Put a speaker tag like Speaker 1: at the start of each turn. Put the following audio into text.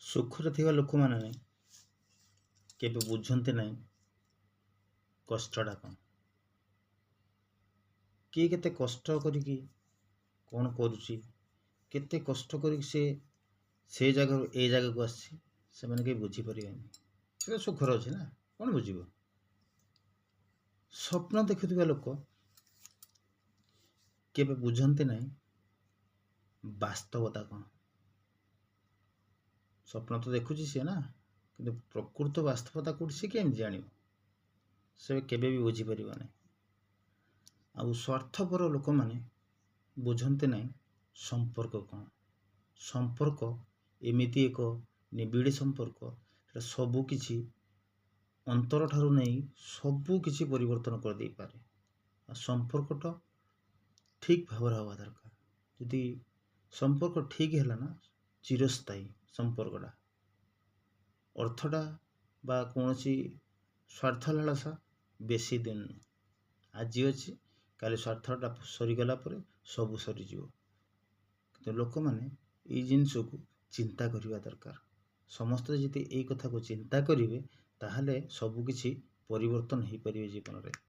Speaker 1: ସୁଖରେ ଥିବା ଲୋକମାନେ କେବେ ବୁଝନ୍ତି ନାହିଁ କଷ୍ଟଟା କ'ଣ। କିଏ କେତେ କଷ୍ଟ କରିକି କ'ଣ କରୁଛି, କେତେ କଷ୍ଟ କରିକି ସେ ଜାଗାରୁ ଏ ଜାଗାକୁ ଆସିଛି, ସେମାନେ କେହି ବୁଝିପାରିବେନି। ସେ ସୁଖରେ ଅଛି ନା, କ'ଣ ବୁଝିବ। ସ୍ୱପ୍ନ ଦେଖୁଥିବା ଲୋକ କେବେ ବୁଝନ୍ତି ନାହିଁ ବାସ୍ତବତା କ'ଣ। ସ୍ୱପ୍ନ ତ ଦେଖୁଛି ସିଏ ନା, କିନ୍ତୁ ପ୍ରକୃତ ବାସ୍ତବତା କେଉଁଠି ସେ କେମିତି ଜାଣିବ। ସେ କେବେ ବି ବୁଝିପାରିବ ନାହିଁ। ଆଉ ସ୍ୱାର୍ଥପର ଲୋକମାନେ ବୁଝନ୍ତି ନାହିଁ ସମ୍ପର୍କ କ'ଣ। ସମ୍ପର୍କ ଏମିତି ଏକ ନିବିଡ଼ ସମ୍ପର୍କ, ସେଟା ସବୁ କିଛି ଅନ୍ତର ଠାରୁ ନେଇ ସବୁ କିଛି ପରିବର୍ତ୍ତନ କରିଦେଇପାରେ। ଆଉ ସମ୍ପର୍କଟା ଠିକ୍ ଭାବରେ ହେବା ଦରକାର। ଯଦି ସମ୍ପର୍କ ଠିକ୍ ହେଲା ନା, ଚିରସ୍ଥାୟୀ ସମ୍ପର୍କଟା। ଅର୍ଥଟା ବା କୌଣସି ସ୍ୱାର୍ଥ ଲାଳସା ବେଶୀ ଦିନ ନୁହେଁ। ଆଜି ଅଛି, କାଲି ସ୍ୱାର୍ଥଟା ସରିଗଲା ପରେ ସବୁ ସରିଯିବ। କିନ୍ତୁ ଲୋକମାନେ ଏଇ ଜିନିଷକୁ ଚିନ୍ତା କରିବା ଦରକାର। ସମସ୍ତେ ଯଦି ଏଇ କଥାକୁ ଚିନ୍ତା କରିବେ, ତାହେଲେ ସବୁ କିଛି ପରିବର୍ତ୍ତନ ହେଇପାରିବେ ଜୀବନରେ।